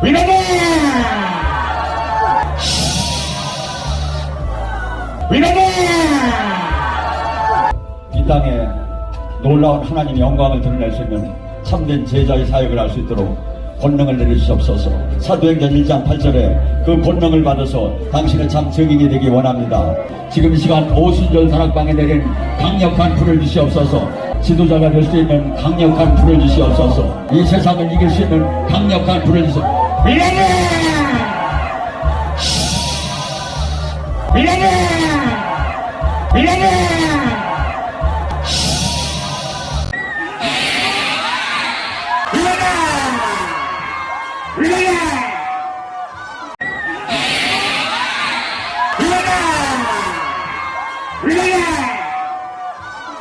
위로다! 위로다! 이 땅에 놀라운 하나님의 영광을 드러낼 수 있는 참된 제자의 사역을 할 수 있도록 권능을 내려주시옵소서. 사도행전 1장 8절에 그 권능을 받아서 당신의 참 증인이 되기 원합니다. 지금 이 시간 오순절 다락방에 내린 강력한 불을 주시옵소서. 지도자가 될 수 있는 강력한 불을 주시옵소서. 이 세상을 이길 수 있는 강력한 불을 주시옵소서. 밀라라! 밀라라! 밀라라!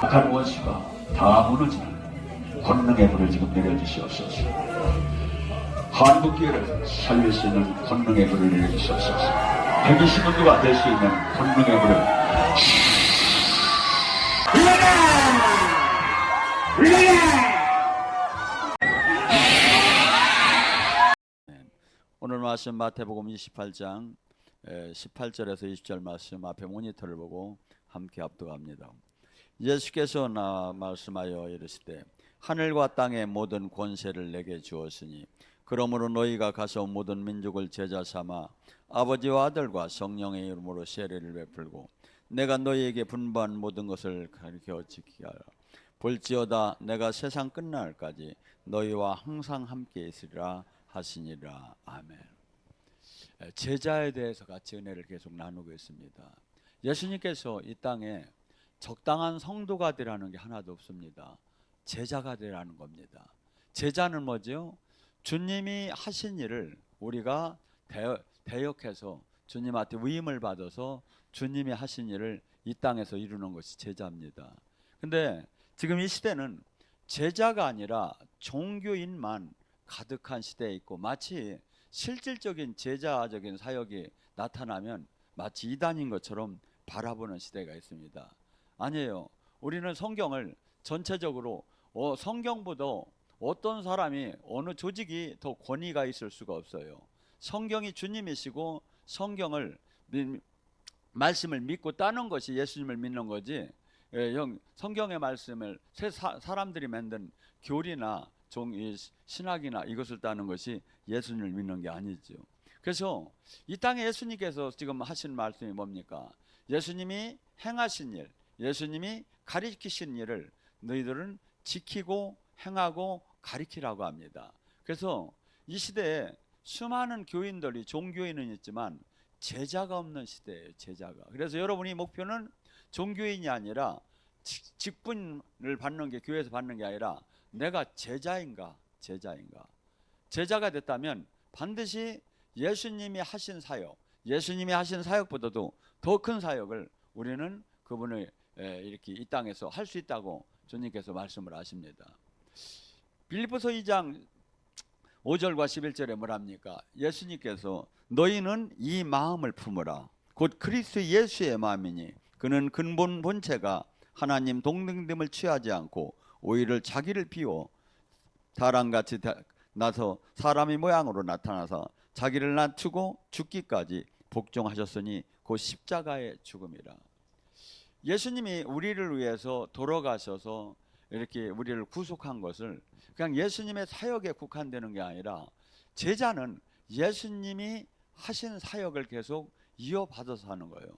악한 원수가 다 무너지는 권능의 불을 지금 내려주시옵소서. 한국교회를 살릴 수 있는 권능의 불을 내려주시옵소서. 120원도가 될 수 있는 권능의 불을 오늘 말씀 마태복음 28장 18절에서 20절 말씀 앞에 모니터를 보고 함께 합독합니다. 예수께서 말씀하여 이르시되 하늘과 땅의 모든 권세를 내게 주었으니 그러므로 너희가 가서 모든 민족을 제자 삼아 아버지와 아들과 성령의 이름으로 세례를 베풀고 내가 너희에게 분부한 모든 것을 가르쳐 지키게 하라. 볼지어다 내가 세상 끝날까지 너희와 항상 함께 있으리라 하시니라. 아멘. 제자에 대해서 같이 은혜를 계속 나누고 있습니다. 예수님께서 이 땅에 적당한 성도가 되라는 게 하나도 없습니다. 제자가 되라는 겁니다. 제자는 뭐죠? 주님이 하신 일을 우리가 대역해서 주님한테 위임을 받아서 주님이 하신 일을 이 땅에서 이루는 것이 제자입니다. 근데 지금 이 시대는 제자가 아니라 종교인만 가득한 시대에 있고 마치 실질적인 제자적인 사역이 나타나면 마치 이단인 것처럼 바라보는 시대가 있습니다. 아니에요. 우리는 성경을 전체적으로 성경보다 어떤 사람이 어느 조직이 더 권위가 있을 수가 없어요. 성경이 주님이시고 성경을 말씀을 믿고 따는 것이 예수님을 믿는 거지. 성경의 말씀을 사람들이 만든 교리나 신학이나 이것을 따는 것이 예수님을 믿는 게 아니죠. 그래서 이 땅에 예수님께서 지금 하신 말씀이 뭡니까? 예수님이 행하신 일, 예수님이 가리키신 일을 너희들은 지키고 행하고 가리키라고 합니다. 그래서 이 시대에 수많은 교인들이 종교인은 있지만 제자가 없는 시대예요. 제자가. 그래서 여러분이 목표는 종교인이 아니라 직분을 받는 게 교회에서 받는 게 아니라 내가 제자인가. 제자가 됐다면 반드시 예수님이 하신 사역, 예수님이 하신 사역보다도 더 큰 사역을 우리는 그분을 이렇게 이 땅에서 할 수 있다고 주님께서 말씀을 하십니다. 빌립보서 2장 5절과 11절에 뭐랍니까? 예수님께서 너희는 이 마음을 품으라. 곧 그리스도 예수의 마음이니 그는 근본 본체가 하나님 동등됨을 취하지 않고 오히려 자기를 비워 사람같이 나서 사람의 모양으로 나타나서 자기를 낮추고 죽기까지 복종하셨으니 곧 십자가의 죽음이라. 예수님이 우리를 위해서 돌아가셔서 이렇게 우리를 구속한 것을 그냥 예수님의 사역에 국한되는 게 아니라 제자는 예수님이 하신 사역을 계속 이어받아서 하는 거예요.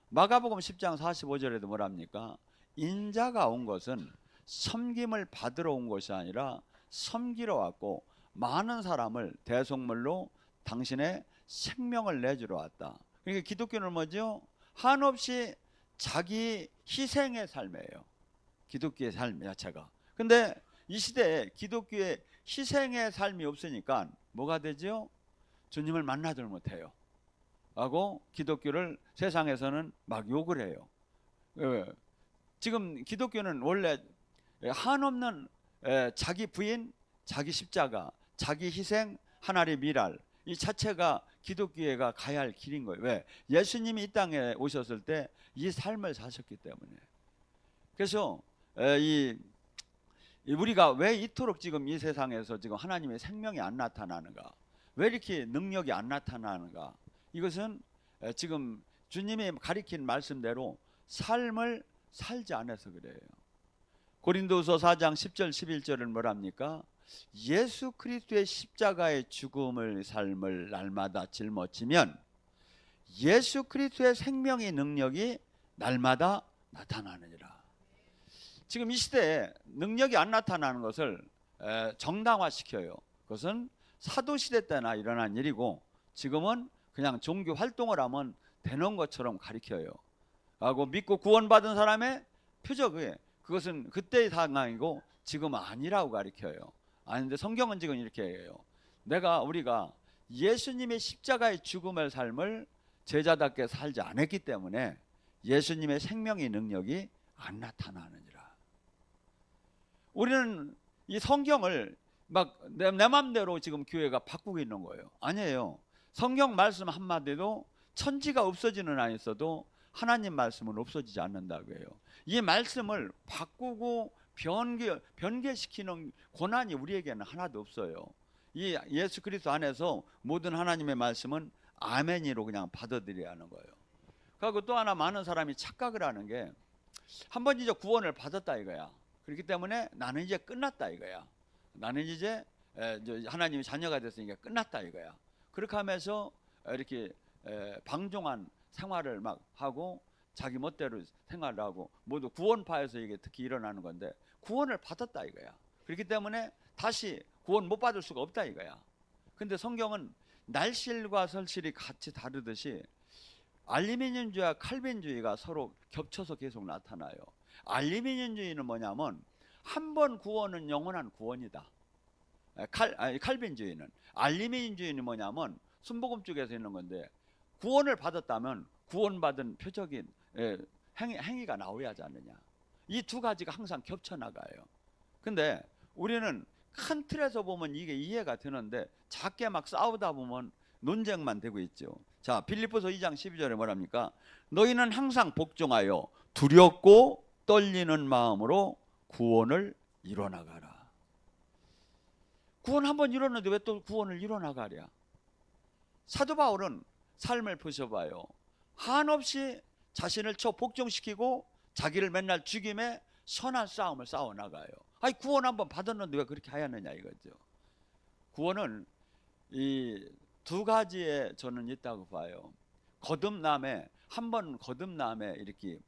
마가복음 10장 45절에도 뭐랍니까? 인자가 온 것은 섬김을 받으러 온 것이 아니라 섬기러 왔고 많은 사람을 대속물로 당신의 생명을 내주러 왔다. 그러니까 기독교는 뭐죠? 한없이 자기 희생의 삶이에요. 기독교의 삶 자체가. 근데 이 시대에 기독교의 희생의 삶이 없으니까 뭐가 되죠? 주님을 만나들 못해요. 하고 기독교를 세상에서는 막 욕을 해요. 지금 기독교는 원래 한없는 자기 부인, 자기 십자가, 자기 희생, 하나님의 미랄 이 자체가 기독교회가 가야 할 길인 거예요. 왜? 예수님이 이 땅에 오셨을 때 이 삶을 사셨기 때문에. 그래서 우리가 왜 이토록 지금 이 세상에서 지금 하나님의 생명이 안 나타나는가? 왜 이렇게 능력이 안 나타나는가? 이것은 지금 주님이 가리킨 말씀대로 삶을 살지 않아서 그래요. 고린도서 4장 10절 11절은 뭐랍니까? 예수 그리스도의 십자가의 죽음을 삶을 날마다 짊어지면 예수 그리스도의 생명의 능력이 날마다 나타나느니라. 지금 이 시대에 능력이 안 나타나는 것을 정당화시켜요. 그것은 사도시대 때나 일어난 일이고 지금은 그냥 종교 활동을 하면 되는 것처럼 가리켜요. 하고 믿고 구원받은 사람의 표적에 그것은 그때의 상황이고 지금 아니라고 가리켜요. 아닌데 성경은 지금 이렇게 해요. 우리가 예수님의 십자가의 죽음의 삶을 제자답게 살지 않았기 때문에 예수님의 생명의 능력이 안 나타나느니라. 우리는 이 성경을 막 내 맘대로 지금 교회가 바꾸고 있는 거예요. 아니에요. 성경 말씀 한마디도 천지가 없어지는 안 있어도 하나님 말씀은 없어지지 않는다고 해요. 이 말씀을 바꾸고 변개시키는 권한이 우리에게는 하나도 없어요. 이 예수 그리스도 안에서 모든 하나님의 말씀은 아멘이로 그냥 받아들여야 하는 거예요. 그리고 또 하나 많은 사람이 착각을 하는 게 한 번 이제 구원을 받았다 이거야. 그렇기 때문에 나는 이제 끝났다 이거야. 나는 이제 하나님의 자녀가 됐으니까 끝났다 이거야. 그렇게 하면서 이렇게 방종한 생활을 막 하고 자기 멋대로 생활을 하고 모두 구원파에서 이게 특히 일어나는 건데 구원을 받았다 이거야. 그렇기 때문에 다시 구원 못 받을 수가 없다 이거야. 근데 성경은 날실과 설실이 같이 다르듯이 알리미늄주의와 칼빈주의가 서로 겹쳐서 계속 나타나요. 알리미늄주의는 뭐냐면 한 번 구원은 영원한 구원이다. 칼빈주의는 알리미늄주의는 뭐냐면 순복음 쪽에서 있는 건데 구원을 받았다면 구원받은 표적인 행위가 나와야 하지 않느냐. 이 두 가지가 항상 겹쳐나가요. 근데 우리는 큰 틀에서 보면 이게 이해가 되는데 작게 막 싸우다 보면 논쟁만 되고 있죠. 자, 빌립보서 2장 12절에 뭐랍니까? 너희는 항상 복종하여 두렵고 떨리는 마음으로 구원을 이뤄나가라. 구원 한번 이뤘는데 왜 또 구원을 이뤄나가랴? 사도 바울은 삶을 보셔봐요. 한없이 자신을 복종시키고 자기를 맨날 죽임에 선한 싸움을 싸워나가요. 아니 구원 한번 받았는데 왜 그렇게 하였느냐 이거죠. 구원은 이 두 가지에 저는 있다고 봐요. 거듭남에 한번 거듭남에 이렇게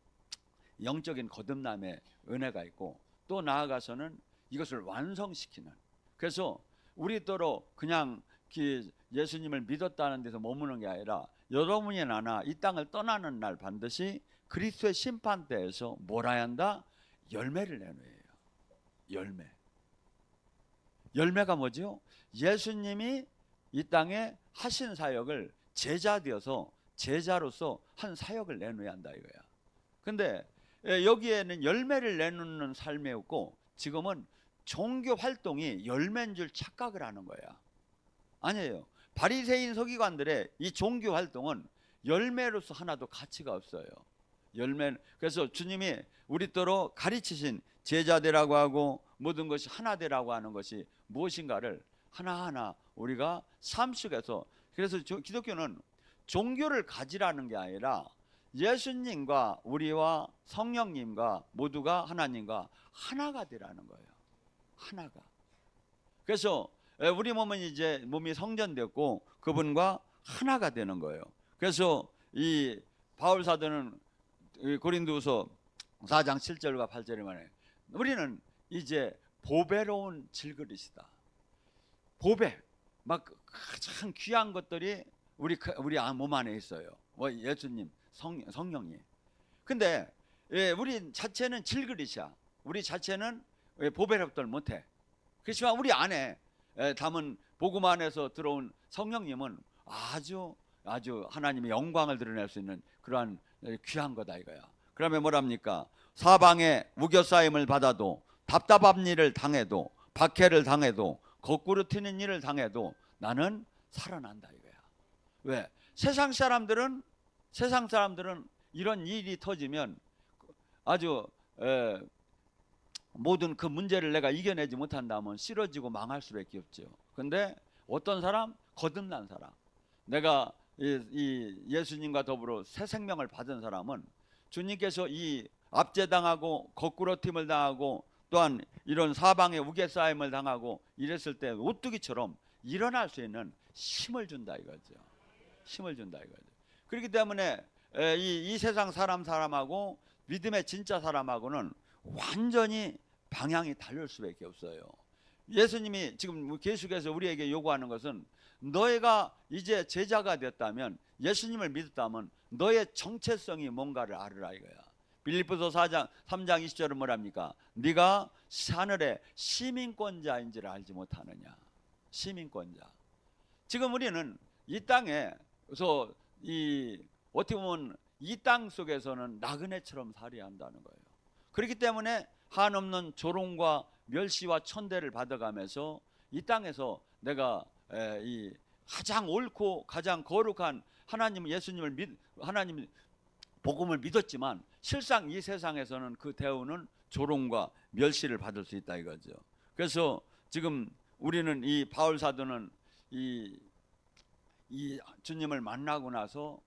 영적인 거듭남의 은혜가 있고 또 나아가서는 이것을 완성시키는. 그래서 우리더러 그냥 예수님을 믿었다는 데서 머무는 게 아니라 여러분이 나나 이 땅을 떠나는 날 반드시 그리스도의 심판대에서 뭐라 한다? 열매를 내놓아요. 열매가 뭐죠? 예수님이 이 땅에 하신 사역을 제자 되어서 제자로서 한 사역을 내놓아야 한다 이거야. 근데 여기에는 열매를 내놓는 삶이 없고 지금은 종교 활동이 열매인 줄 착각을 하는 거야. 아니에요. 바리새인 서기관들의 이 종교 활동은 열매로서 하나도 가치가 없어요. 그래서 주님이 우리더러 가르치신 제자되라고 하고 모든 것이 하나 되라고 하는 것이 무엇인가를 하나하나 우리가 삶 속에서, 그래서 기독교는 종교를 가지라는 게 아니라 예수님과 우리와 성령님과 모두가 하나님과 하나가 되라는 거예요. 하나가. 그래서 우리 몸은 이제 몸이 성전됐고 그분과 하나가 되는 거예요. 그래서 이 바울 사도는 고린도후서 4장 7절과 8절에 말해 우리는 이제 보배로운 질그릇이다. 보배, 막 참 귀한 것들이 우리 몸 안에 있어요. 예수님, 성령님. 근데 우리 자체는 질그릇이야. 우리 자체는 보배롭들 못해. 그렇지만 우리 안에 담은 복음 안에서 들어온 성령님은 아주 하나님의 영광을 드러낼 수 있는 그러한 귀한 거다 이거야. 그러면 뭐랍니까? 사방에 우겨싸임을 받아도 답답한 일을 당해도 박해를 당해도 거꾸로 튀는 일을 당해도 나는 살아난다 이거야. 왜? 세상 사람들은 이런 일이 터지면 아주 모든 그 문제를 내가 이겨내지 못한다면 쓰러지고 망할 수밖에 없죠. 근데 어떤 사람? 거듭난 사람. 내가 이 예수님과 더불어 새 생명을 받은 사람은 주님께서 이 압제당하고 거꾸로 팀을 당하고 또한 이런 사방에 우겨싸임을 당하고 이랬을 때 오뚜기처럼 일어날 수 있는 힘을 준다 이거죠. 힘을 준다 이거죠. 그렇기 때문에 이 세상 사람하고 믿음의 진짜 사람하고는 완전히 방향이 다를 수밖에 없어요. 예수님이 지금 계속해서 우리에게 요구하는 것은 너희가 이제 제자가 됐다면, 예수님을 믿었다면 너의 정체성이 뭔가를 알으라 이거야. 빌립보서 3장 20절은 뭐랍니까? 네가 하늘의 시민권자인지를 알지 못하느냐. 시민권자. 지금 우리는 이 땅에서 어떻게 보면 이 땅 속에서는 나그네처럼 살아야 한다는 거예요. 그렇기 때문에 한없는 조롱과 멸시와 천대를 받아가면서 이 땅에서 내가 이 가장 옳고 가장 거룩한 하나님 예수님을 하나님 복음을 믿었지만 실상 이 세상에서는 그 대우는 조롱과 멸시를 받을 수 있다 이거죠. 그래서 지금 우리는 이 바울 사도는 이 주님을 만나고 나서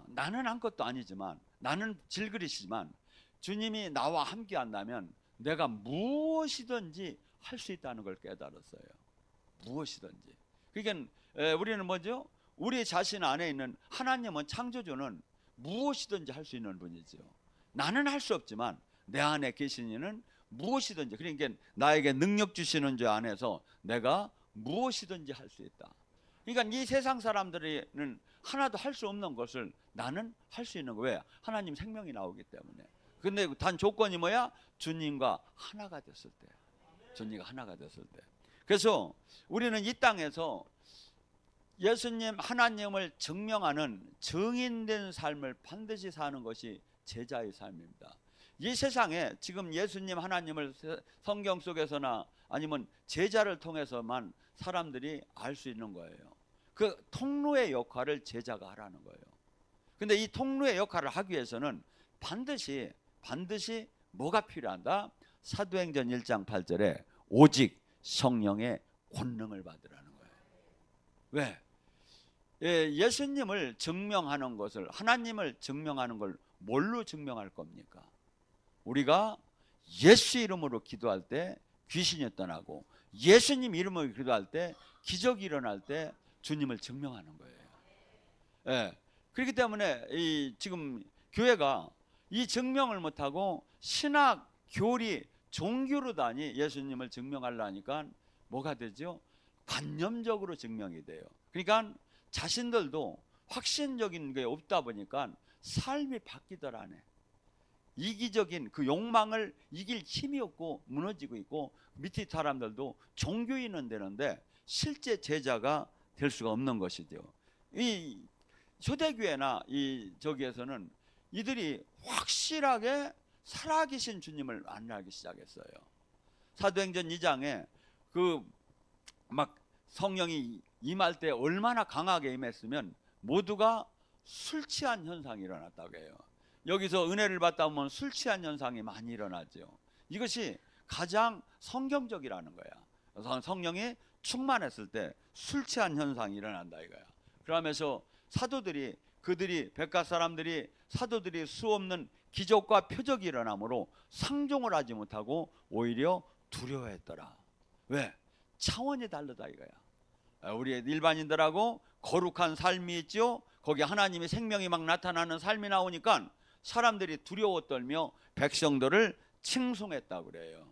나는 아무것도 아니지만, 나는 질그릇이지만 주님이 나와 함께 한다면 내가 무엇이든지 할 수 있다는 걸 깨달았어요. 무엇이든지. 그러니까 우리는 뭐죠? 우리 자신 안에 있는 하나님은, 창조주는 무엇이든지 할 수 있는 분이죠. 나는 할 수 없지만 내 안에 계신 이는 무엇이든지, 그러니까 나에게 능력 주시는 주 안에서 내가 무엇이든지 할 수 있다. 그러니까 이 세상 사람들은 하나도 할 수 없는 것을 나는 할 수 있는 거예요. 왜? 하나님 생명이 나오기 때문에. 근데 단 조건이 뭐야? 주님과 하나가 됐을 때. 주님과 하나가 됐을 때. 그래서 우리는 이 땅에서 예수님 하나님을 증명하는 증인된 삶을 반드시 사는 것이 제자의 삶입니다. 이 세상에 지금 예수님 하나님을 성경 속에서나 아니면 제자를 통해서만 사람들이 알 수 있는 거예요. 그 통로의 역할을 제자가 하라는 거예요. 근데 이 통로의 역할을 하기 위해서는 반드시 뭐가 필요한다? 사도행전 1장 8절에 오직 성령의 권능을 받으라는 거예요. 왜? 예수님을 증명하는 것을, 하나님을 증명하는 걸 뭘로 증명할 겁니까? 우리가 예수 이름으로 기도할 때 귀신이 떠나고, 예수님 이름으로 기도할 때 기적이 일어날 때 주님을 증명하는 거예요. 그렇기 때문에 지금 교회가 이 증명을 못하고 신학, 교리, 종교로다니 예수님을 증명하려니까 뭐가 되죠? 관념적으로 증명이 돼요. 그러니까 자신들도 확신적인 게 없다 보니까 삶이 바뀌더라 하네. 이기적인 그 욕망을 이길 힘이 없고 무너지고 있고, 밑에 사람들도 종교인은 되는데 실제 제자가 될 수가 없는 것이죠. 이 초대교회나 저기에서는 이들이 확실하게 살아계신 주님을 만나기 시작했어요. 사도행전 2장에 막 성령이 임할 때 얼마나 강하게 임했으면 모두가 술 취한 현상이 일어났다고 해요. 여기서 은혜를 받다 보면 술 취한 현상이 많이 일어나죠. 이것이 가장 성경적이라는 거야. 성령이 충만했을 때 술 취한 현상이 일어난다 이거야. 그러면서 백각 사람들이 사도들이 수없는 기적과 표적이 일어나므로 상종을 하지 못하고 오히려 두려워했더라. 왜? 차원이 다르다 이거야. 우리 일반인들하고 거룩한 삶이 있죠. 거기 하나님의 생명이 막 나타나는 삶이 나오니까 사람들이 두려워 떨며 백성들을 칭송했다고 그래요.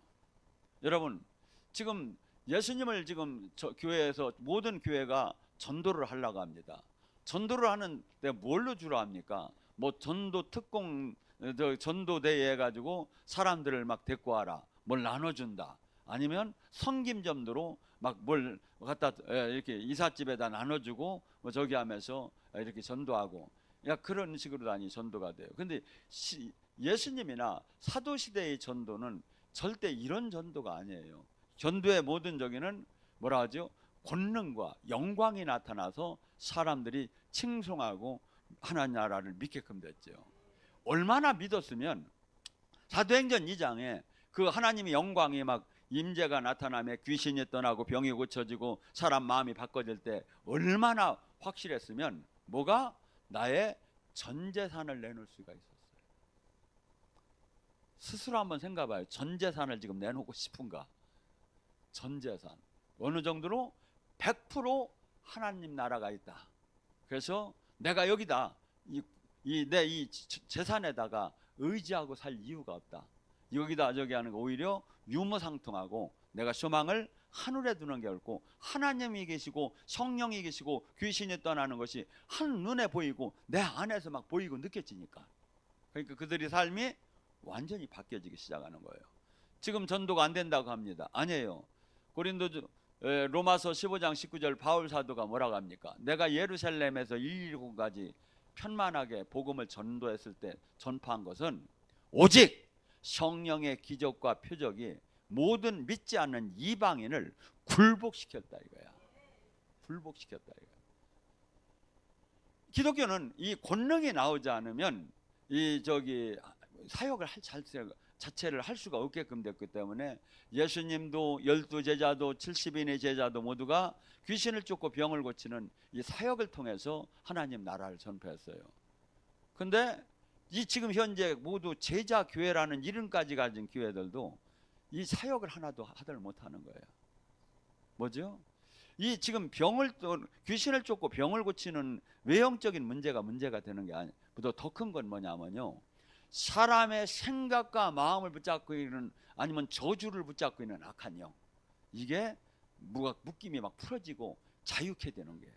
여러분, 지금 예수님을 지금 교회에서 모든 교회가 전도를 하려고 합니다. 전도를 하는데 뭘로 주로 합니까? 뭐 전도 특공, 전도대회 해가지고 사람들을 막 데리고 와라, 뭘 나눠준다, 아니면 섬김점도로 막 뭘 갖다 이렇게 이삿집에다 나눠주고 뭐 저기 하면서 이렇게 전도하고, 그런 식으로 다니 전도가 돼요. 근데 예수님이나 사도시대의 전도는 절대 이런 전도가 아니에요. 전도의 모든 저기는 뭐라 하죠? 권능과 영광이 나타나서 사람들이 칭송하고 하나님 나라를 믿게끔 됐죠. 얼마나 믿었으면 사도행전 2장에 그 하나님의 영광이 막 임재가 나타나며 귀신이 떠나고 병이 고쳐지고 사람 마음이 바꿔질 때 얼마나 확실했으면 뭐가 나의 전 재산을 내놓을 수가 있었어요. 스스로 한번 생각해봐요. 전 재산을 지금 내놓고 싶은가? 전 재산 어느 정도로 100% 하나님 나라가 있다. 그래서 내가 여기다 내 이 재산에다가 의지하고 살 이유가 없다. 여기다 저기 하는 거 오히려 유무상통하고 내가 소망을 하늘에 두는 게 옳고 하나님이 계시고 성령이 계시고 귀신이 떠나는 것이 한눈에 보이고 내 안에서 막 보이고 느껴지니까, 그러니까 그들의 삶이 완전히 바뀌어지기 시작하는 거예요. 지금 전도가 안 된다고 합니다. 아니에요. 로마서 15장 19절 바울 사도가 뭐라고 합니까? 내가 예루살렘에서 119까지 편만하게 복음을 전도했을 때 전파한 것은 오직 성령의 기적과 표적이 모든 믿지 않는 이방인을 굴복시켰다 이거야. 굴복시켰다 이거야. 기독교는 이 권능이 나오지 않으면 사역을 할 자체를 할 수가 없게끔 됐기 때문에 예수님도 12제자도 70인의 제자도 모두가 귀신을 쫓고 병을 고치는 이 사역을 통해서 하나님 나라를 전파했어요. 근데 이 지금 현재 모두 제자교회라는 이름까지 가진 교회들도 이 사역을 하나도 하들 못하는 거예요. 뭐죠? 이 지금 귀신을 쫓고 병을 고치는 외형적인 문제가 되는 게 아니에요. 더 큰 건 뭐냐면요, 사람의 생각과 마음을 붙잡고 있는, 아니면 저주를 붙잡고 있는 악한 영, 이게 묶임이 막 풀어지고 자유케 되는 게,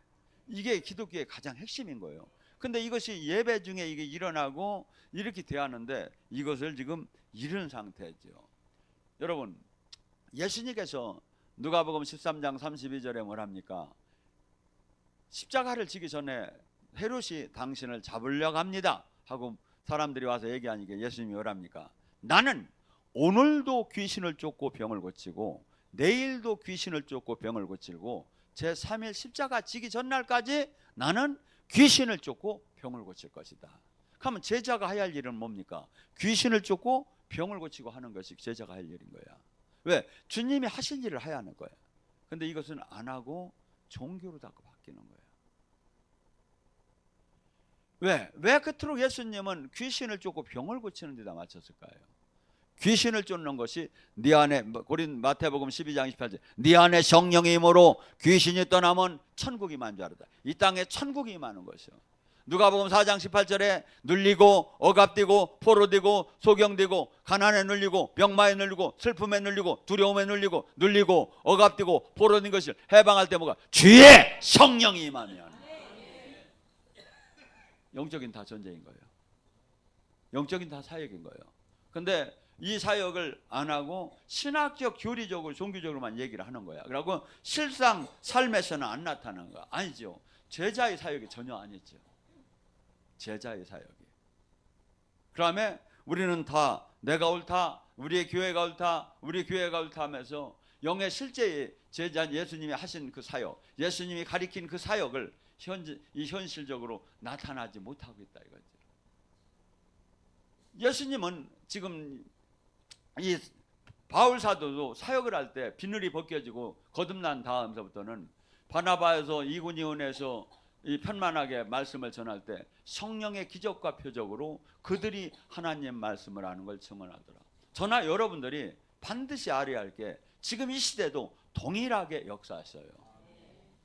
이게 기독교의 가장 핵심인 거예요. 근데 이것이 예배 중에 이게 일어나고 이렇게 대하는데 이것을 지금 잃은 상태죠. 여러분, 예수님께서 누가복음 13장 32절에 뭐랍니까? 십자가를 지기 전에 헤롯이 당신을 잡으려고 합니다 하고 사람들이 와서 얘기하니까 예수님이 뭐랍니까? 나는 오늘도 귀신을 쫓고 병을 고치고 내일도 귀신을 쫓고 병을 고치고 제3일 십자가 지기 전날까지 나는 귀신을 쫓고 병을 고칠 것이다. 그러면 제자가 해야 할 일은 뭡니까? 귀신을 쫓고 병을 고치고 하는 것이 제자가 할 일인 거야. 왜? 주님이 하실 일을 해야 하는 거야. 근데 이것은 안 하고 종교로 자꾸 바뀌는 거야. 왜 그토록 예수님은 귀신을 쫓고 병을 고치는 데다 맞췄을까요? 귀신을 쫓는 것이 네 안에, 마태복음 12장 28절, 네 안에 성령이 임으로 귀신이 떠나면 천국이 임한 줄 알았다. 이 땅에 천국이 임하는 것이요. 누가복음 4장 18절에 눌리고 억압되고 포로되고 소경되고 가난에 눌리고 병마에 눌리고 슬픔에 눌리고 두려움에 눌리고 억압되고 포로된 것을 해방할 때 뭐가? 주의 성령이 임하면. 영적인 다 전쟁인 거예요. 영적인 다 사역인 거예요. 근데 이 사역을 안 하고 신학적 교리적으로 종교적으로만 얘기를 하는 거야. 그리고 실상 삶에서는 안 나타나는 거야. 아니죠. 제자의 사역이 전혀 아니죠. 제자의 사역이. 그다음에 우리는 다 내가 옳다, 우리의 교회가 옳다, 우리 교회가 옳다 하면서 영의 실제의 제자 예수님이 하신 그 사역, 예수님이 가리킨 그 사역을 현실적으로 나타나지 못하고 있다 이거죠. 예수님은 지금 이 바울 사도도 사역을 할 때 비늘이 벗겨지고 거듭난 다음서부터는 바나바에서 이군이온에서 이 편만하게 말씀을 전할 때 성령의 기적과 표적으로 그들이 하나님 말씀을 하는 걸 증언하더라. 저나 여러분들이 반드시 알아야 할 게 지금 이 시대도 동일하게 역사했어요.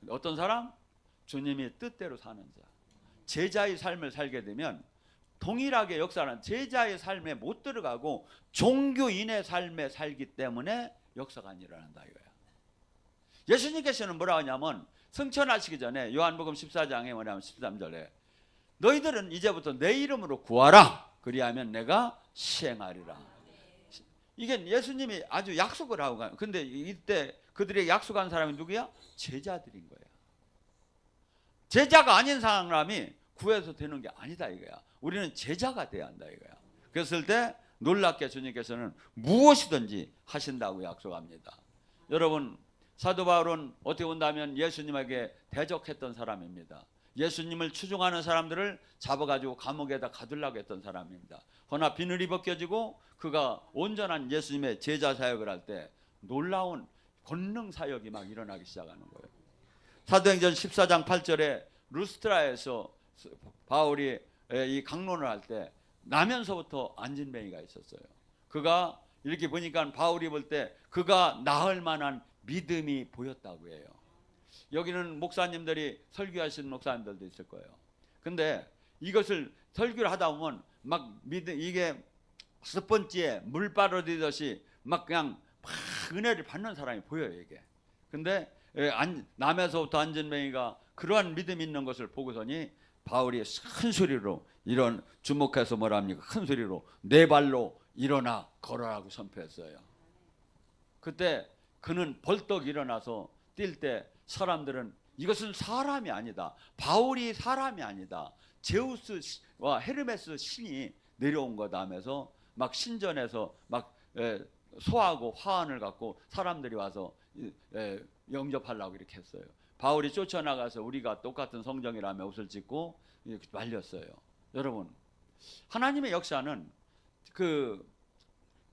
어떤 사람? 주님이 뜻대로 사는 자, 제자의 삶을 살게 되면 동일하게 역사는 제자의 삶에 못 들어가고 종교인의 삶에 살기 때문에 역사가 안 일어난다 이거야. 예수님께서는 뭐라 하냐면 승천하시기 전에 요한복음 14장에 뭐냐면 13절에 너희들은 이제부터 내 이름으로 구하라, 그리하면 내가 시행하리라. 이게 예수님이 아주 약속을 하고 가요. 근데 이때 그들에게 약속한 사람이 누구야? 제자들인 거야. 제자가 아닌 사람이 구해서 되는 게 아니다 이거야. 우리는 제자가 돼야 한다 이거야. 그랬을 때 놀랍게 주님께서는 무엇이든지 하신다고 약속합니다. 여러분, 사도 바울은 어떻게 본다면 예수님에게 대적했던 사람입니다. 예수님을 추종하는 사람들을 잡아가지고 감옥에다 가두려고 했던 사람입니다. 그러나 비늘이 벗겨지고 그가 온전한 예수님의 제자 사역을 할 때 놀라운 권능 사역이 막 일어나기 시작하는 거예요. 사도행전 14장 8절에 루스트라에서 바울이 이 강론을 할 때 나면서부터 안진뱅이가 있었어요. 그가 이렇게 보니까 바울이 볼 때 그가 나을 만한 믿음이 보였다고 해요. 여기는 목사님들이 설교하시는 목사님들도 있을 거예요. 근데 이것을 설교를 하다 보면 막 믿음, 이게 스펀지에 물 빨아들이듯이 막 그냥 막 은혜를 받는 사람이 보여요, 이게. 근데 남에서부터 안진뱅이가 그러한 믿음 있는 것을 보고서니 바울이 큰 소리로 이런 주목해서 뭐라 합니까? 큰 소리로 네 발로 일어나 걸어라고 선포했어요. 그때 그는 벌떡 일어나서 뛸 때 사람들은 이것은 사람이 아니다. 바울이 사람이 아니다. 제우스와 헤르메스 신이 내려온 거다 하면서 막 신전에서 막 소하고 화환을 갖고 사람들이 와서 영접하려고 이렇게 했어요. 바울이 쫓아나가서 우리가 똑같은 성정이라며 옷을 찢고 말렸어요. 여러분, 하나님의 역사는 그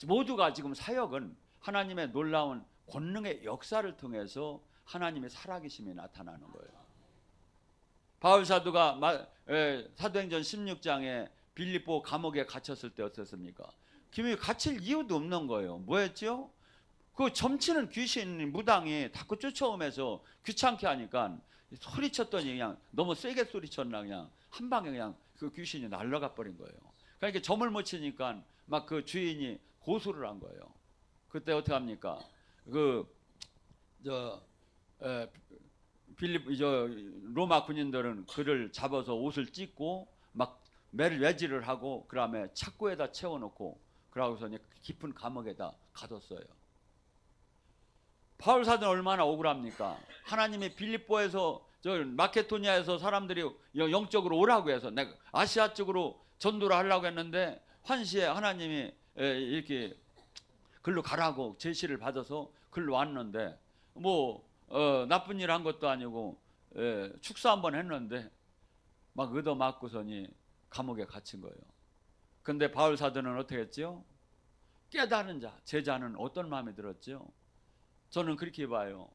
모두가 지금 사역은 하나님의 놀라운 권능의 역사를 통해서 하나님의 살아계심이 나타나는 거예요. 바울 사도가 사도행전 16장에 빌립보 감옥에 갇혔을 때 어땠습니까? 김이 갇힐 이유도 없는 거예요. 뭐였죠? 그 점치는 귀신 무당이 자꾸 쫓아오면서 귀찮게 하니까 소리쳤더니 그냥 너무 세게 소리쳤나 그냥 한 방에 그냥 그 귀신이 날아가 버린 거예요. 그러니까 점을 못 치니까 막 그 주인이 고소를 한 거예요. 그때 어떻게 합니까? 로마 군인들은 그를 잡아서 옷을 찢고 막 매질을 하고 그다음에 착고에다 채워놓고 그러고서 깊은 감옥에다 가뒀어요. 바울 사도는 얼마나 억울합니까? 하나님이 빌립보에서 마케도니아에서 사람들이 영적으로 오라고 해서 내가 아시아 쪽으로 전도를 하려고 했는데 환시에 하나님이 이렇게 글로 가라고 제시를 받아서 글로 왔는데 나쁜 일 한 것도 아니고 축사 한번 했는데 막 얻어맞고서니 감옥에 갇힌 거예요. 근데 바울 사도는 어떻게 했죠? 깨달은 자, 제자는 어떤 마음이 들었죠? 저는 그렇게 봐요.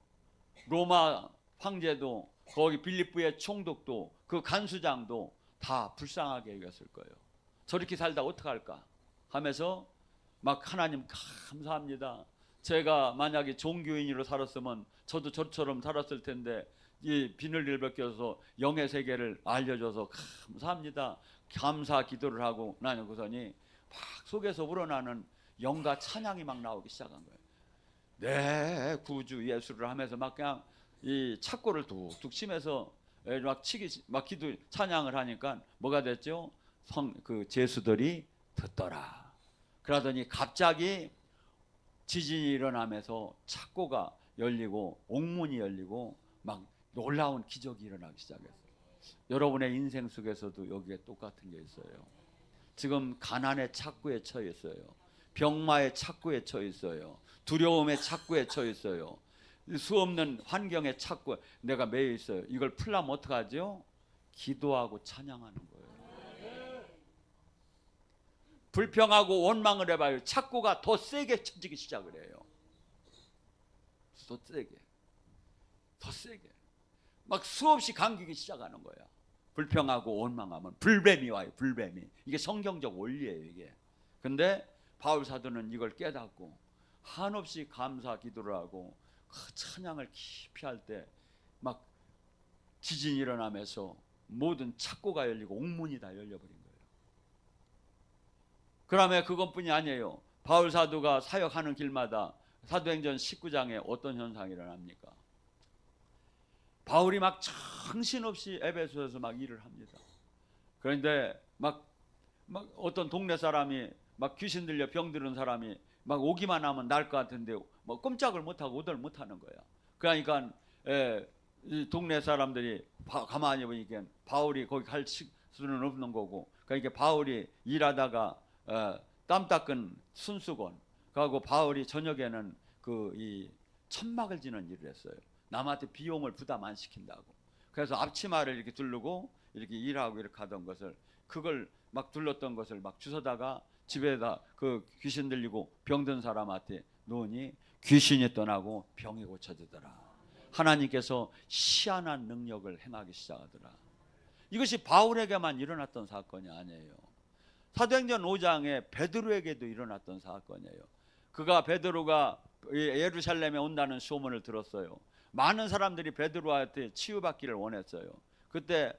로마 황제도 거기 빌립보의 총독도 그 간수장도 다 불쌍하게 여겼을 거예요. 저렇게 살다 어떡할까 하면서 막 하나님 감사합니다. 제가 만약에 종교인으로 살았으면 저도 저처럼 살았을 텐데 이 비늘을 벗겨서 영의 세계를 알려줘서 감사합니다. 감사 기도를 하고 나누고서니 막 속에서 우러나는 영과 찬양이 막 나오기 시작한 거예요. 네, 구주 예수를 하면서 막 그냥 이 착고를 툭툭 치면서 막 기도 찬양을 하니까 뭐가 됐죠? 그 제수들이 듣더라. 그러더니 갑자기 지진이 일어나면서 착고가 열리고 옥문이 열리고 막 놀라운 기적이 일어나기 시작했어요. 여러분의 인생 속에서도 여기에 똑같은 게 있어요. 지금 가난의 착고에 처해 있어요. 병마의 착고에 처해 있어요. 두려움의 착고에 처해 있어요. 수없는 환경의 착고 내가 매여 있어요. 이걸 풀려면 어떡하죠? 기도하고 찬양하는 거예요. 불평하고 원망을 해봐요. 착고가 더 세게 쳐지기 시작을 해요. 더 세게 막 수없이 감기기 시작하는 거야. 불평하고 원망하면 불뱀이 와요. 불뱀이. 이게 성경적 원리예요, 이게. 근데 바울 사도는 이걸 깨닫고 한없이 감사 기도를 하고 찬양을 깊이 할 때 막 지진이 일어나면서 모든 착고가 열리고 옥문이 다 열려버린 거예요. 그다음에 그것뿐이 아니에요. 바울 사도가 사역하는 길마다 사도행전 19장에 어떤 현상이 일어납니까? 바울이 막 정신없이 에베소에서 막 일을 합니다. 그런데 막 어떤 동네 사람이 막 귀신 들려 병 들은 사람이 막 오기만 하면 날 것 같은데 뭐 꼼짝을 못하고 오들 못하는 거야. 그러니까 이 동네 사람들이 가만히 보니까 바울이 거기 갈 수는 없는 거고, 그러니까 바울이 일하다가 땀 닦은 순수건 그리고 바울이 저녁에는 이 천막을 지는 일을 했어요. 남한테 비용을 부담 안 시킨다고. 그래서 앞치마를 이렇게 두르고 이렇게 일하고 이렇게 하던 것을 그걸 막 둘렀던 것을 막 주워다가 집에다 그 귀신 들리고 병든 사람한테 놓으니 귀신이 떠나고 병이 고쳐지더라. 하나님께서 희한한 능력을 행하기 시작하더라. 이것이 바울에게만 일어났던 사건이 아니에요. 사도행전 5장에 베드로에게도 일어났던 사건이에요. 베드로가 예루살렘에 온다는 소문을 들었어요. 많은 사람들이 베드로한테 치유받기를 원했어요. 그때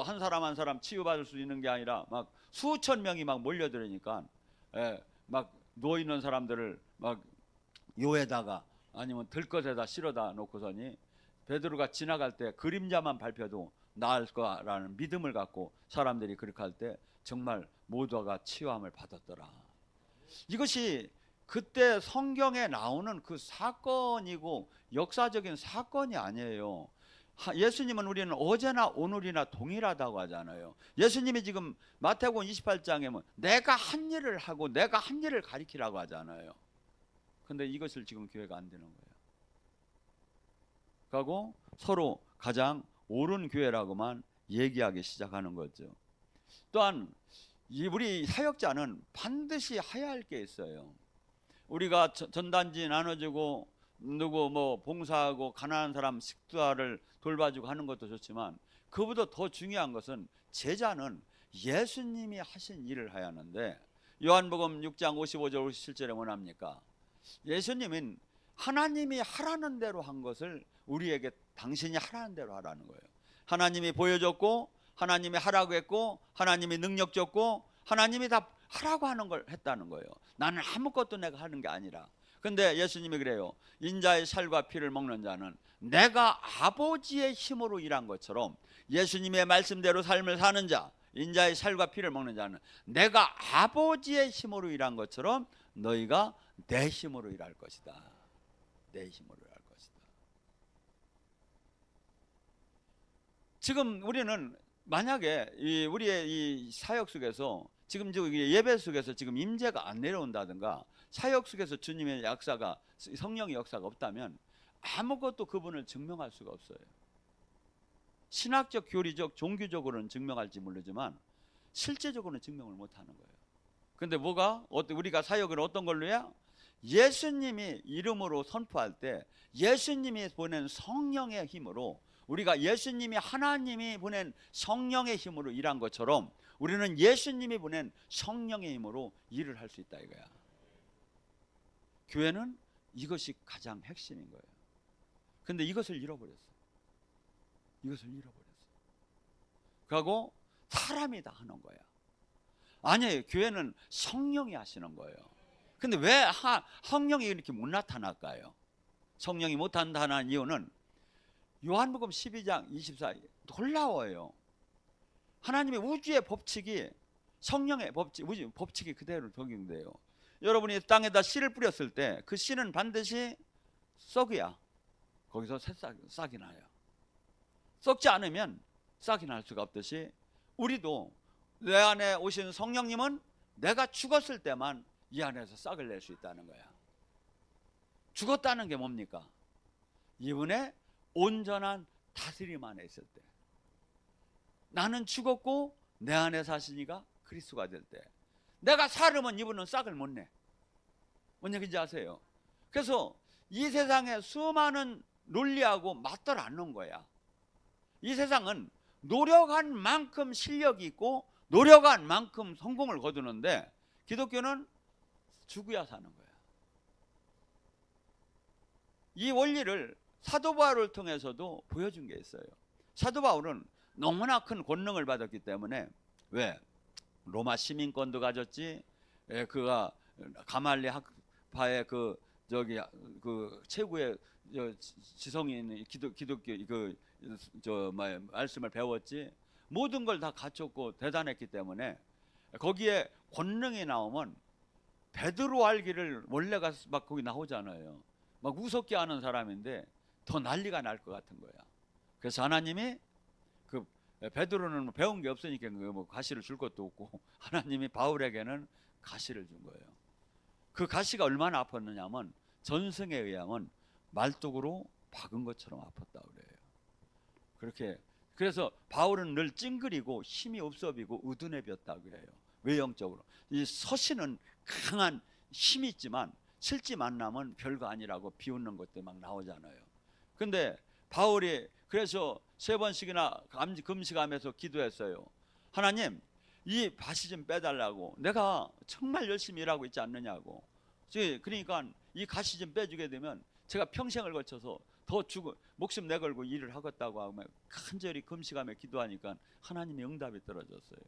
한 사람 한 사람 치유받을 수 있는 게 아니라 막 수천 명이 막 몰려들으니까 막 누워 있는 사람들을 막 요에다가 아니면 들것에다 실어다 놓고서니 베드로가 지나갈 때 그림자만 밟혀도 나을 거라는 믿음을 갖고 사람들이 그렇게 할 때 정말 모두가 치유함을 받았더라. 이것이 그때 성경에 나오는 그 사건이고 역사적인 사건이 아니에요. 예수님은 우리는 어제나 오늘이나 동일하다고 하잖아요. 예수님이 지금 마태복음 28장에 뭐 내가 한 일을 하고 내가 한 일을 가리키라고 하잖아요. 근데 이것을 지금 교회가 안 되는 거예요. 그리고 서로 가장 옳은 교회라고만 얘기하기 시작하는 거죠. 또한 우리 사역자는 반드시 해야 할 게 있어요. 우리가 전단지 나눠주고 누구 뭐 봉사하고 가난한 사람 식사를 돌봐주고 하는 것도 좋지만 그보다 더 중요한 것은 제자는 예수님이 하신 일을 해야 하는데 요한복음 6장 55절 57절에 뭐합니까? 예수님은 하나님이 하라는 대로 한 것을 우리에게 당신이 하라는 대로 하라는 거예요. 하나님이 보여줬고 하나님이 하라고 했고 하나님이 능력 줬고 하나님이 다 하라고 하는 걸 했다는 거예요. 나는 아무것도 내가 하는 게 아니라. 근데 예수님이 그래요. 인자의 살과 피를 먹는 자는 내가 아버지의 힘으로 일한 것처럼 예수님의 말씀대로 삶을 사는 자, 인자의 살과 피를 먹는 자는 내가 아버지의 힘으로 일한 것처럼 너희가 내 힘으로 일할 것이다. 내 힘으로 일할 것이다. 지금 우리는 만약에 우리의 이 사역 속에서 지금 예배 속에서 지금 임재가 안 내려온다든가 사역 속에서 주님의 역사가 성령의 역사가 없다면 아무것도 그분을 증명할 수가 없어요. 신학적, 교리적, 종교적으로는 증명할지 모르지만 실제적으로는 증명을 못하는 거예요. 근데 우리가 사역을 어떤 걸로 해야? 예수님이 이름으로 선포할 때 예수님이 보낸 성령의 힘으로 우리가 예수님이 하나님이 보낸 성령의 힘으로 일한 것처럼 우리는 예수님이 보낸 성령의 힘으로 일을 할 수 있다 이거야. 교회는 이것이 가장 핵심인 거예요. 근데 이것을 잃어버렸어. 그리고 사람이 다 하는 거야. 아니에요. 교회는 성령이 하시는 거예요. 근데 왜 성령이 이렇게 못 나타날까요? 성령이 못 나타나는 이유는 요한복음 12장 24절 놀라워요. 하나님의 우주의 법칙이 성령의 법칙이 그대로 적용돼요. 여러분이 땅에다 씨를 뿌렸을 때 그 씨는 반드시 썩어야 거기서 싹이 나요. 썩지 않으면 싹이 날 수가 없듯이 우리도 내 안에 오신 성령님은 내가 죽었을 때만 이 안에서 싹을 낼 수 있다는 거야. 죽었다는 게 뭡니까? 이분의 온전한 다스림 안에 있을 때. 나는 죽었고 내 안에 사시니가 그리스도가 될 때. 내가 살으면 이분은 싹을 못 내. 뭔 얘기인지 아세요? 그래서 이 세상에 수많은 논리하고 맞들 않는 거야. 이 세상은 노력한 만큼 실력이 있고 노력한 만큼 성공을 거두는데 기독교는 죽어야 사는 거야. 이 원리를 사도 바울을 통해서도 보여준 게 있어요. 사도 바울은 너무나 큰 권능을 받았기 때문에 왜? 로마 시민권도 가졌지. 그가 가말리 학파의 그 최고의 지성이 있는 기독교 말씀을 배웠지. 모든 걸 다 갖췄고 대단했기 때문에 거기에 권능이 나오면 베드로 알기를 원래가 막 거기 나오잖아요. 막 우습게 하는 사람인데 더 난리가 날 것 같은 거야. 그래서 하나님이 그 베드로는 배운 게 없으니까 뭐 가시를 줄 것도 없고 하나님이 바울에게는 가시를 준 거예요. 그 가시가 얼마나 아팠느냐면 전승에 의하면 말뚝으로 박은 것처럼 아팠다 그래요. 그래서 바울은 늘 찡그리고 힘이 없어 비고 으드내볐다 그래요. 외형적으로 이 서신은 강한 힘이 있지만 실제 만나면 별거 아니라고 비웃는 것도 막 나오잖아요. 근데 바울이 그래서 3번씩이나 금식하면서 기도했어요. 하나님, 이 밭이 좀 빼달라고. 내가 정말 열심히 일하고 있지 않느냐고. 그러니까 이 가시 좀 빼주게 되면 제가 평생을 거쳐서 더 목숨 내걸고 일을 하겠다고 하고 간절히 금식하며 기도하니까 하나님의 응답이 떨어졌어요.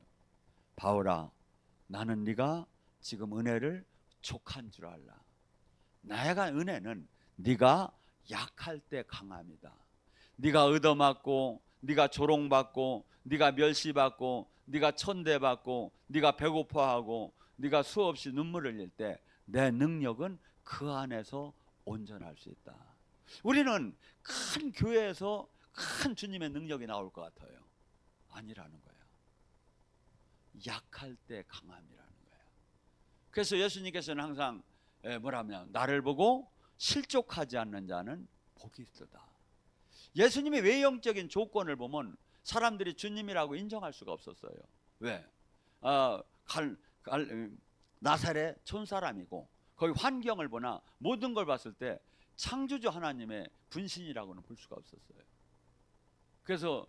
바울아, 나는 네가 지금 은혜를 족한 줄 알라. 나의 은혜는 네가 약할 때 강함이다. 네가 얻어맞고, 네가 조롱받고, 네가 멸시받고, 네가 천대받고, 네가 배고파하고, 네가 수없이 눈물을 흘릴 때 내 능력은 그 안에서 온전할 수 있다. 우리는 큰 교회에서 큰 주님의 능력이 나올 것 같아요. 아니라는 거예요. 약할 때 강함이라는 거예요. 그래서 예수님께서는 항상 뭐라면 나를 보고 실족하지 않는 자는 복이 있도다. 예수님의 외형적인 조건을 보면 사람들이 주님이라고 인정할 수가 없었어요. 왜? 나사렛 촌사람이고 거기 환경을 보나 모든 걸 봤을 때 창조주 하나님의 분신이라고는 볼 수가 없었어요. 그래서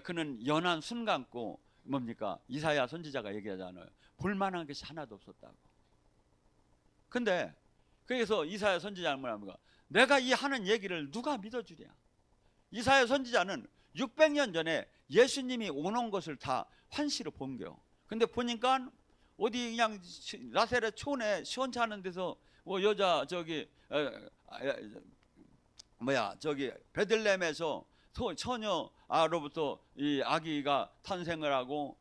그는 연한 순 감고 뭡니까? 이사야 선지자가 얘기하잖아요. 볼만한 것이 하나도 없었다고. 근데 그래서 이사야 선지자는 뭐랍니까? 내가 이 하는 얘기를 누가 믿어주랴? 이사야 선지자는 600년 전에 예수님이 오는 것을 다 환시로 본겨. 근데 보니까 어디 그냥 나사렛 촌에 시원찮은 데서 뭐 여자 저기 베들레헴에서 처녀로부터 이 아기가 탄생을 하고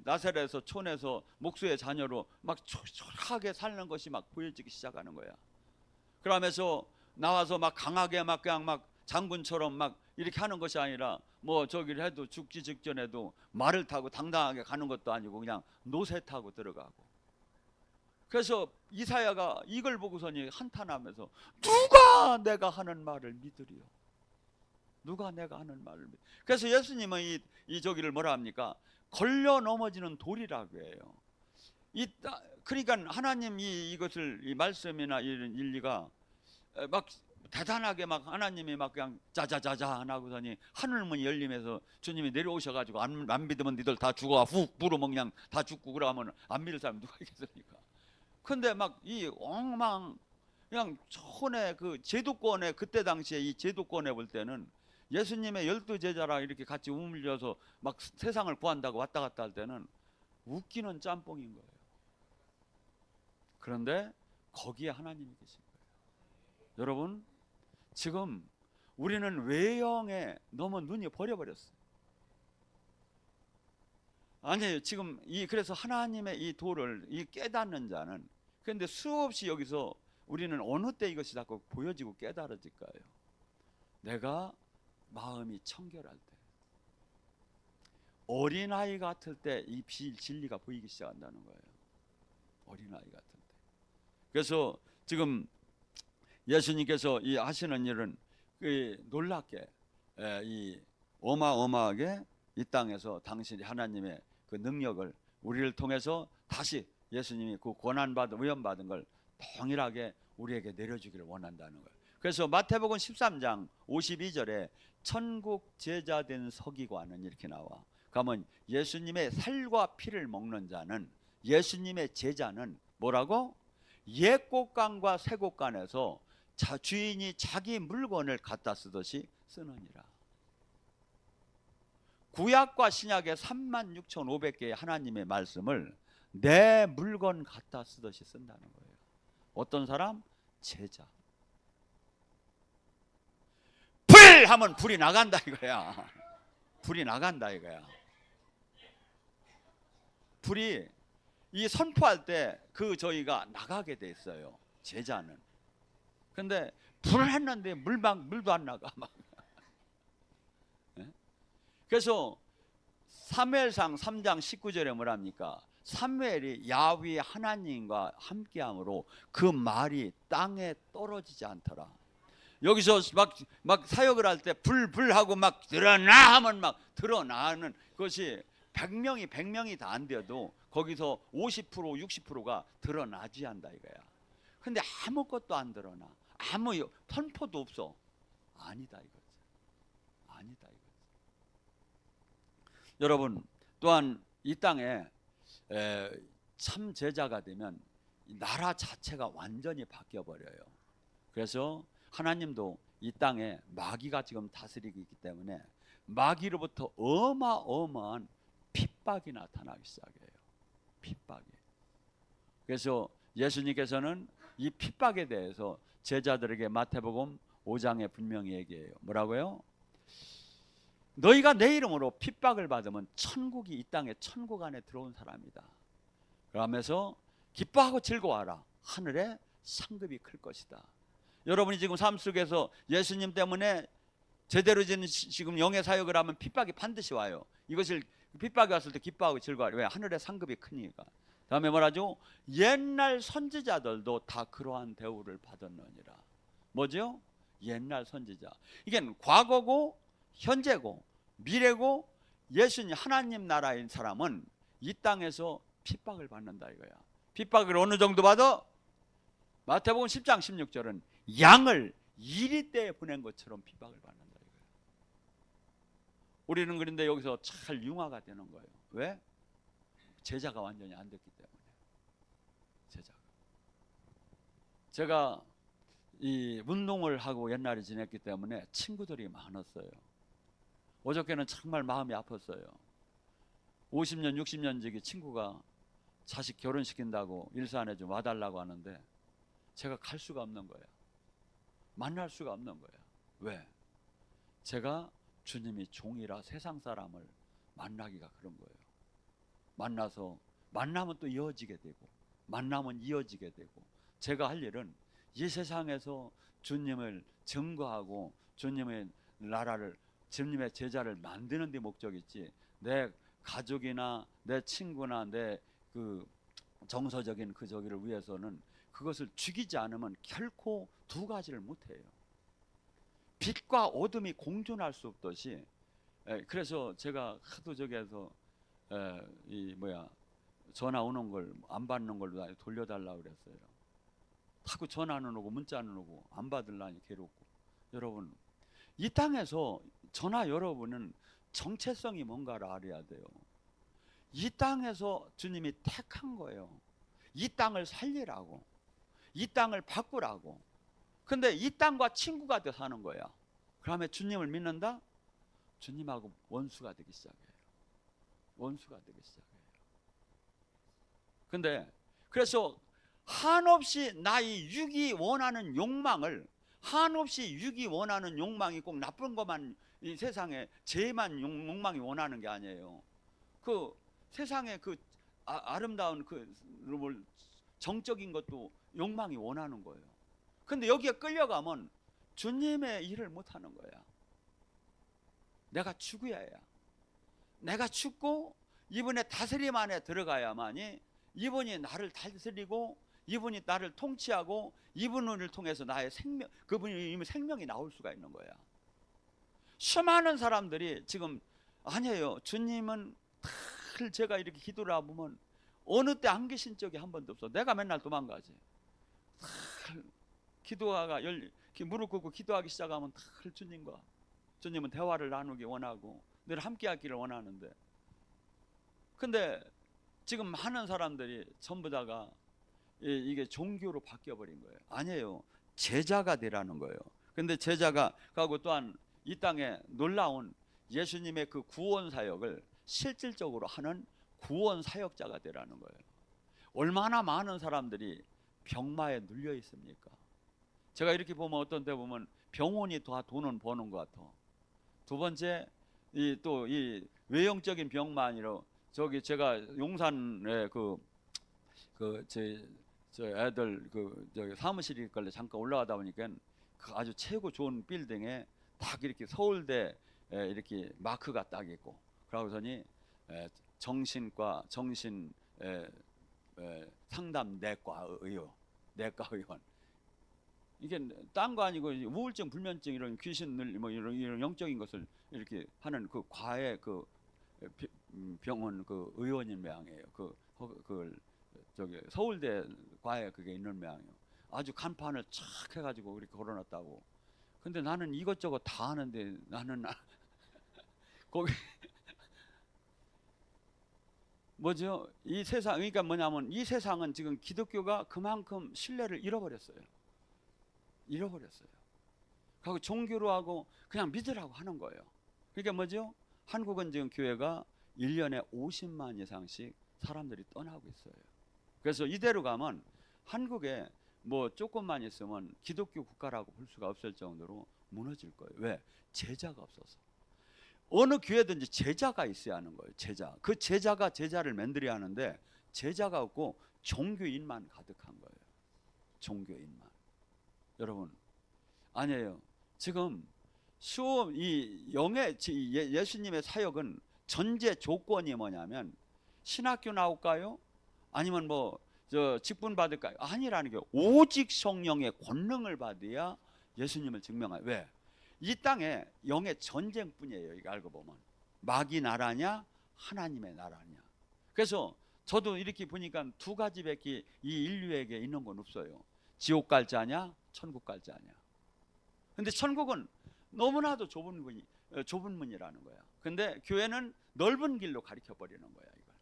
나사렛에서 촌에서 목수의 자녀로 막 초라하게 사는 것이 막 보여지기 시작하는 거야. 그러면서 나와서 막 강하게 막 그냥 막 장군처럼 막 이렇게 하는 것이 아니라 뭐 저기를 해도 죽기 직전에도 말을 타고 당당하게 가는 것도 아니고 그냥 노새 타고 들어가고. 그래서 이사야가 이걸 보고서니 한탄하면서 누가 내가 하는 말을 믿으리요? 누가 내가 하는 말을 믿으리요? 그래서 예수님은 이 저기를 뭐라 합니까? 걸려 넘어지는 돌이라고 해요. 그러니까 하나님 이것을 이 말씀이나 이런 인리가 막 대단하게 막 하나님이 막 그냥 짜자자자 하고서니 하늘문이 열리면서 주님이 내려오셔가지고 안 믿으면 니들 다 죽어 훅 부르면 그냥 다 죽고 그러면 안 믿을 사람 누가 있겠습니까? 근데 막 이 엉망 그냥 촌의 그 제도권에 그때 당시에 이 제도권에 볼 때는 예수님의 12제자랑 이렇게 같이 우물려서 막 세상을 구한다고 왔다 갔다 할 때는 웃기는 짬뽕인 거예요. 그런데 거기에 하나님이 계신 거예요. 여러분, 지금 우리는 외형에 너무 눈이 버려버렸어요. 아니에요. 지금 그래서 하나님의 이 도를 깨닫는 자는, 그런데 수없이 여기서 우리는 어느 때 이것이 자꾸 보여지고 깨달아질까요? 내가 마음이 청결할 때, 어린아이 같을 때 이 진리가 보이기 시작한다는 거예요. 어린아이 같을 때. 그래서 지금 예수님께서 이 하시는 일은 놀랍게 이 어마어마하게 이 땅에서 당신이 하나님의 그 능력을 우리를 통해서 다시 예수님이 그 고난받은 위험받은 걸 동일하게 우리에게 내려주기를 원한다는 거예요. 그래서 마태복음 13장 52절에 천국 제자된 서기관은 이렇게 나와. 그러면 예수님의 살과 피를 먹는 자는, 예수님의 제자는 뭐라고? 옛 곳간과 새 곳간에서 주인이 자기 물건을 갖다 쓰듯이 쓰느니라. 구약과 신약의 36,500개의 하나님의 말씀을 내 물건 갖다 쓰듯이 쓴다는 거예요. 어떤 사람? 제자. 불! 하면 불이 나간다 이거야. 불이 나간다 이거야. 불이 이 선포할 때 저희가 나가게 돼 있어요. 제자는. 근데 불을 했는데 물도 안 나가 막. 그래서 사무엘상 3장 19절에 뭐랍니까? 사무엘이 야훼 하나님과 함께함으로 그 말이 땅에 떨어지지 않더라. 여기서 막 사역을 할 때 불하고 막 드러나 하면 막 드러나는 것이 100명이 다 안 돼도 거기서 50% 60%가 드러나지 않다 이거야. 근데 아무것도 안 드러나. 아무 선포도 없어. 아니다 이거지. 아니다 이거지. 여러분, 또한 이 땅에 참 제자가 되면 나라 자체가 완전히 바뀌어 버려요. 그래서 하나님도 이 땅에 마귀가 지금 다스리고 있기 때문에 마귀로부터 어마어마한 핍박이 나타나기 시작해요. 핍박이. 그래서 예수님께서는 이 핍박에 대해서 제자들에게 마태복음 5장에 분명히 얘기해요. 뭐라고요? 너희가 내 이름으로 핍박을 받으면 천국이 이 땅에 천국 안에 들어온 사람이다. 그러면서 기뻐하고 즐거워하라. 하늘에 상급이 클 것이다. 여러분이 지금 삶 속에서 예수님 때문에 제대로 지금 영의 사역을 하면 핍박이 반드시 와요. 이것을 핍박이 왔을 때 기뻐하고 즐거워하라. 왜? 하늘의 상급이 크니까. 다음에 뭐라죠? 옛날 선지자들도 다 그러한 대우를 받았느니라. 뭐죠? 옛날 선지자. 이게 과거고 현재고 미래고 예수님 하나님 나라인 사람은 이 땅에서 핍박을 받는다 이거야. 핍박을 어느 정도 받아? 마태복음 10장 16절은 양을 이리떼에 보낸 것처럼 핍박을 받는다 이거야. 우리는 그런데 여기서 잘 융화가 되는 거예요. 왜? 제자가 완전히 안 됐기 때문에. 제자가. 제가 이 운동을 하고 옛날에 지냈기 때문에 친구들이 많았어요. 어저께는 정말 마음이 아팠어요. 50년 60년 지기 친구가 자식 결혼시킨다고 일산에 좀 와달라고 하는데 제가 갈 수가 없는 거야. 만날 수가 없는 거야. 왜? 제가 주님이 종이라 세상 사람을 만나기가 그런 거예요. 만나서 만나면 또 이어지게 되고 만나면 이어지게 되고 제가 할 일은 이 세상에서 주님을 증거하고 주님의 나라를 주님의 제자를 만드는 데 목적이 있지 내 가족이나 내 친구나 내 그 정서적인 그 저기를 위해서는 그것을 죽이지 않으면 결코 두 가지를 못해요. 빛과 어둠이 공존할 수 없듯이 그래서 제가 하도 저기에서 이 뭐야 전화 오는 걸 안 받는 걸로 돌려달라고 그랬어요. 자꾸 전화는 오고 문자는 오고 안 받으려니 괴롭고. 여러분 이 땅에서 저나 여러분은 정체성이 뭔가를 알아야 돼요. 이 땅에서 주님이 택한 거예요. 이 땅을 살리라고, 이 땅을 바꾸라고. 근데 이 땅과 친구가 돼 사는 거야. 그러면 주님을 믿는다? 주님하고 원수가 되기 시작해요. 원수가 되기 시작해요. 근데 그래서 한없이 나의 육이 원하는 욕망을 한없이 육이 원하는 욕망이 꼭 나쁜 것만 이 세상에 죄만 욕망이 원하는 게 아니에요. 그 세상에 그 아름다운 그 정적인 것도 욕망이 원하는 거예요. 근데 여기에 끌려가면 주님의 일을 못 하는 거야. 내가 죽어야 해요. 내가 죽고 이분의 다스림 안에 들어가야만이 이분이 나를 다스리고 이분이 나를 통치하고 이분을 통해서 나의 생명, 그분이 이미 생명이 나올 수가 있는 거야. 수많은 사람들이 지금 아니에요. 주님은 늘 제가 이렇게 기도를 하면 어느 때 안 계신 적이 한 번도 없어. 내가 맨날 도망가지. 기도하가 무릎 꿇고 기도하기 시작하면 늘 주님은 대화를 나누기 원하고 늘 함께하기를 원하는데, 근데 지금 많은 사람들이 전부 다가 이게 종교로 바뀌어버린 거예요. 아니에요. 제자가 되라는 거예요. 근데 제자가 가고 또한 이 땅에 놀라운 예수님의 그 구원 사역을 실질적으로 하는 구원 사역자가 되라는 거예요. 얼마나 많은 사람들이 병마에 눌려 있습니까? 제가 이렇게 보면 어떤 때 보면 병원이 다 돈은 버는 것 같아. 두 번째 이 외형적인 병만 아니라 저기 제가 용산에 저 애들 저기 사무실이 있길래 잠깐 올라가다 보니까 그 아주 최고 좋은 빌딩에 딱 이렇게 서울대 이렇게 마크가 딱 있고, 그러고서니 정신과 정신 상담 내과 의원. 이게 딴 거 아니고 우울증, 불면증 이런 귀신을 뭐 이런 영적인 것을 이렇게 하는 그 과의 그 병원 그 의원인 모양이에요. 그걸 저기 서울대 과에 그게 있는 모양이에요. 아주 간판을 착 해가지고 이렇게 걸어놨다고. 근데 나는 이것저것 다 하는데 나는 거기 뭐죠? 이 세상, 그러니까 뭐냐면 이 세상은 지금 기독교가 그만큼 신뢰를 잃어버렸어요. 잃어버렸어요. 그리고 종교로 하고 그냥 믿으라고 하는 거예요. 그러니까 뭐죠? 한국은 지금 교회가 1년에 50만 이상씩 사람들이 떠나고 있어요. 그래서 이대로 가면 한국에 뭐 조금만 있으면 기독교 국가라고 볼 수가 없을 정도로 무너질 거예요. 왜? 제자가 없어서. 어느 교회든지 제자가 있어야 하는 거예요. 제자. 그 제자가 제자를 만들어야 하는데 제자가 없고 종교인만 가득한 거예요. 종교인만. 여러분, 아니에요. 지금 이 영의 예수님의 사역은 전제 조건이 뭐냐면 신학교 나올까요? 아니면 뭐 직분 받을까요? 아니라는 게 오직 성령의 권능을 받아야 예수님을 증명해요. 왜? 이 땅에 영의 전쟁뿐이에요. 이거 알고 보면 마귀 나라냐 하나님의 나라냐. 그래서 저도 이렇게 보니까 두 가지밖에 이 인류에게 있는 건 없어요. 지옥 갈 자냐 천국 갈 자냐. 근데 천국은 너무나도 좁은 문이라는 거야. 근데 교회는 넓은 길로 가르쳐 버리는 거야. 이걸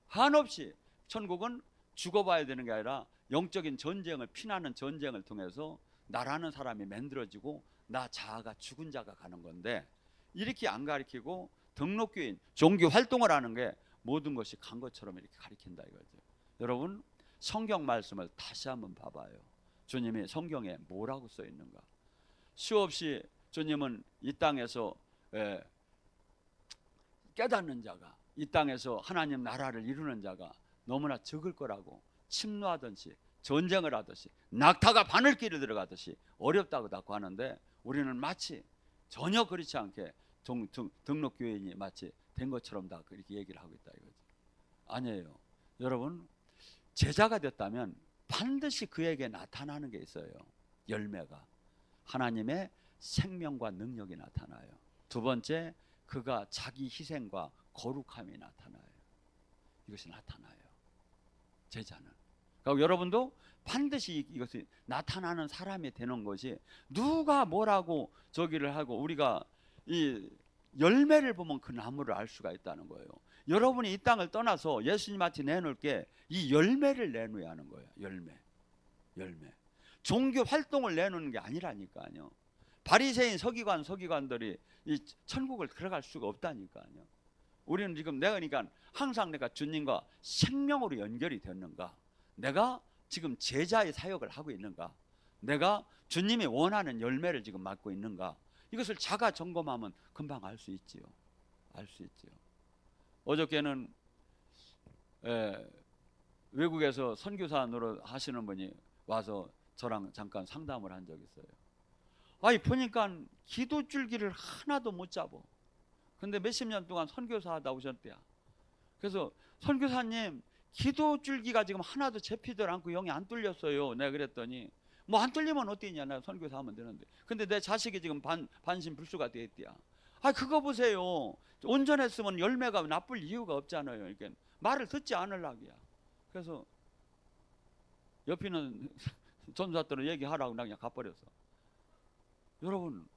한없이 천국은 죽어봐야 되는 게 아니라 영적인 전쟁을 피나는 전쟁을 통해서 나라는 사람이 만들어지고 나 자아가 죽은 자가 가는 건데 이렇게 안 가르치고 등록교인 종교 활동을 하는 게 모든 것이 간 것처럼 이렇게 가르친다 이거죠. 여러분 성경 말씀을 다시 한번 봐봐요. 주님이 성경에 뭐라고 써 있는가. 수없이 주님은 이 땅에서 깨닫는 자가 이 땅에서 하나님 나라를 이루는 자가 너무나 적을 거라고 침노하듯이 전쟁을 하듯이 낙타가 바늘길에 들어가듯이 어렵다고 자꾸 하는데 우리는 마치 전혀 그렇지 않게 등록교인이 마치 된 것처럼 다 그렇게 얘기를 하고 있다 이거죠. 아니에요. 여러분 제자가 됐다면 반드시 그에게 나타나는 게 있어요. 열매가 하나님의 생명과 능력이 나타나요. 두 번째 그가 자기 희생과 거룩함이 나타나요. 이것이 나타나요. 제자는. 그리고 여러분도 반드시 이것이 나타나는 사람이 되는 것이 누가 뭐라고 저기를 하고 우리가 이 열매를 보면 그 나무를 알 수가 있다는 거예요. 여러분이 이 땅을 떠나서 예수님한테 내놓을 게 이 열매를 내놓아야 하는 거예요. 열매. 종교 활동을 내놓는 게 아니라니까요. 바리새인 서기관들이 이 천국을 들어갈 수가 없다니까요. 우리는 지금 그러니까 항상 내가 주님과 생명으로 연결이 됐는가, 내가 지금 제자의 사역을 하고 있는가, 내가 주님이 원하는 열매를 지금 맡고 있는가, 이것을 자가 점검하면 금방 알 수 있지요. 알 수 있지요. 어저께는 외국에서 선교사 노릇 하시는 분이 와서 저랑 잠깐 상담을 한 적이 있어요. 아니 보니까 기도 줄기를 하나도 못 잡어. 근데 몇십 년 동안 선교사 하다 오셨대요. 그래서 선교사님 기도 줄기가 지금 하나도 잡히들 않고 영이 안 뚫렸어요. 내가 그랬더니 뭐 안 뚫리면 어떠냐, 나 선교사 하면 되는데. 근데 내 자식이 지금 반신불수가 돼 있대요. 아 그거 보세요. 온전했으면 열매가 나쁠 이유가 없잖아요. 그러니까 말을 듣지 않으려고야. 그래서 옆에 있는 전사들은 얘기하라고 나 그냥 가버렸어. 여러분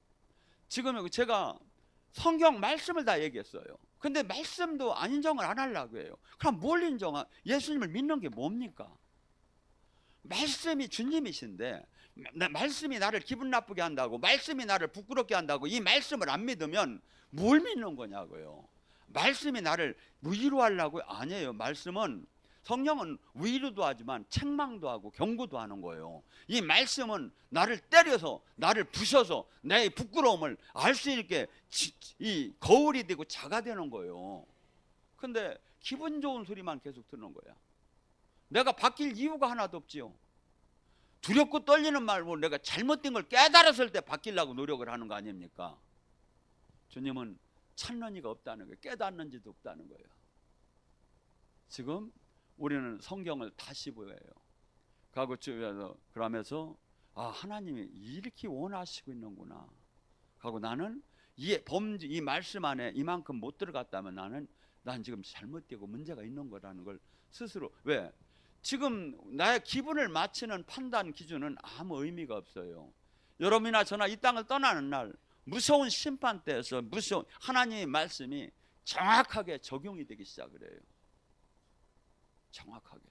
지금 제가 성경 말씀을 다 얘기했어요. 근데 말씀도 안 인정을 안 하려고 해요. 그럼 뭘 인정하? 예수님을 믿는 게 뭡니까? 말씀이 주님이신데 말씀이 나를 기분 나쁘게 한다고, 말씀이 나를 부끄럽게 한다고 이 말씀을 안 믿으면 뭘 믿는 거냐고요. 말씀이 나를 위로하려고? 아니에요. 말씀은, 성령은 위로도 하지만 책망도 하고 경고도 하는 거예요. 이 말씀은 나를 때려서 나를 부셔서 내 부끄러움을 알 수 있게 이 거울이 되고 자가 되는 거예요. 근데 기분 좋은 소리만 계속 듣는 거야. 내가 바뀔 이유가 하나도 없지요. 두렵고 떨리는 말로 내가 잘못된 걸 깨달았을 때 바뀌려고 노력을 하는 거 아닙니까? 주님은 찾는 이가 없다는 거예요. 깨닫는 지도 없다는 거예요. 지금 우리는 성경을 다시 보여요. 그러면서 아 하나님이 이렇게 원하시고 있는구나 하고, 나는 이 말씀 안에 이만큼 못 들어갔다면 난 지금 잘못되고 문제가 있는 거라는 걸 스스로, 왜? 지금 나의 기분을 맞추는 판단 기준은 아무 의미가 없어요. 여러분이나 저나 이 땅을 떠나는 날 무서운 심판대에서 무서운 하나님의 말씀이 정확하게 적용이 되기 시작을 해요. 정확하게.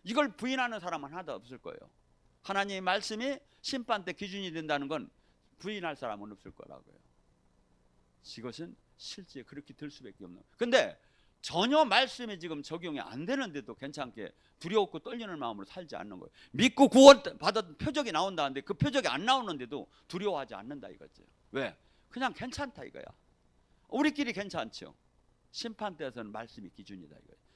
이걸 부인하는 사람은 하나도 없을 거예요. 하나님의 말씀이 심판대 기준이 된다는 건 부인할 사람은 없을 거라고요. 이것은 실제 그렇게 될 수밖에 없는. 근데 전혀 말씀이 지금 적용이 안 되는데도 괜찮게 두려웠고 떨리는 마음으로 살지 않는 거예요. 믿고 구원 받았던 표적이 나온다는데 그 표적이 안 나오는데도 두려워하지 않는다 이거죠. 왜? 그냥 괜찮다 이거야. 우리끼리 괜찮죠. 심판대에서는 말씀이 기준이다 이거예요.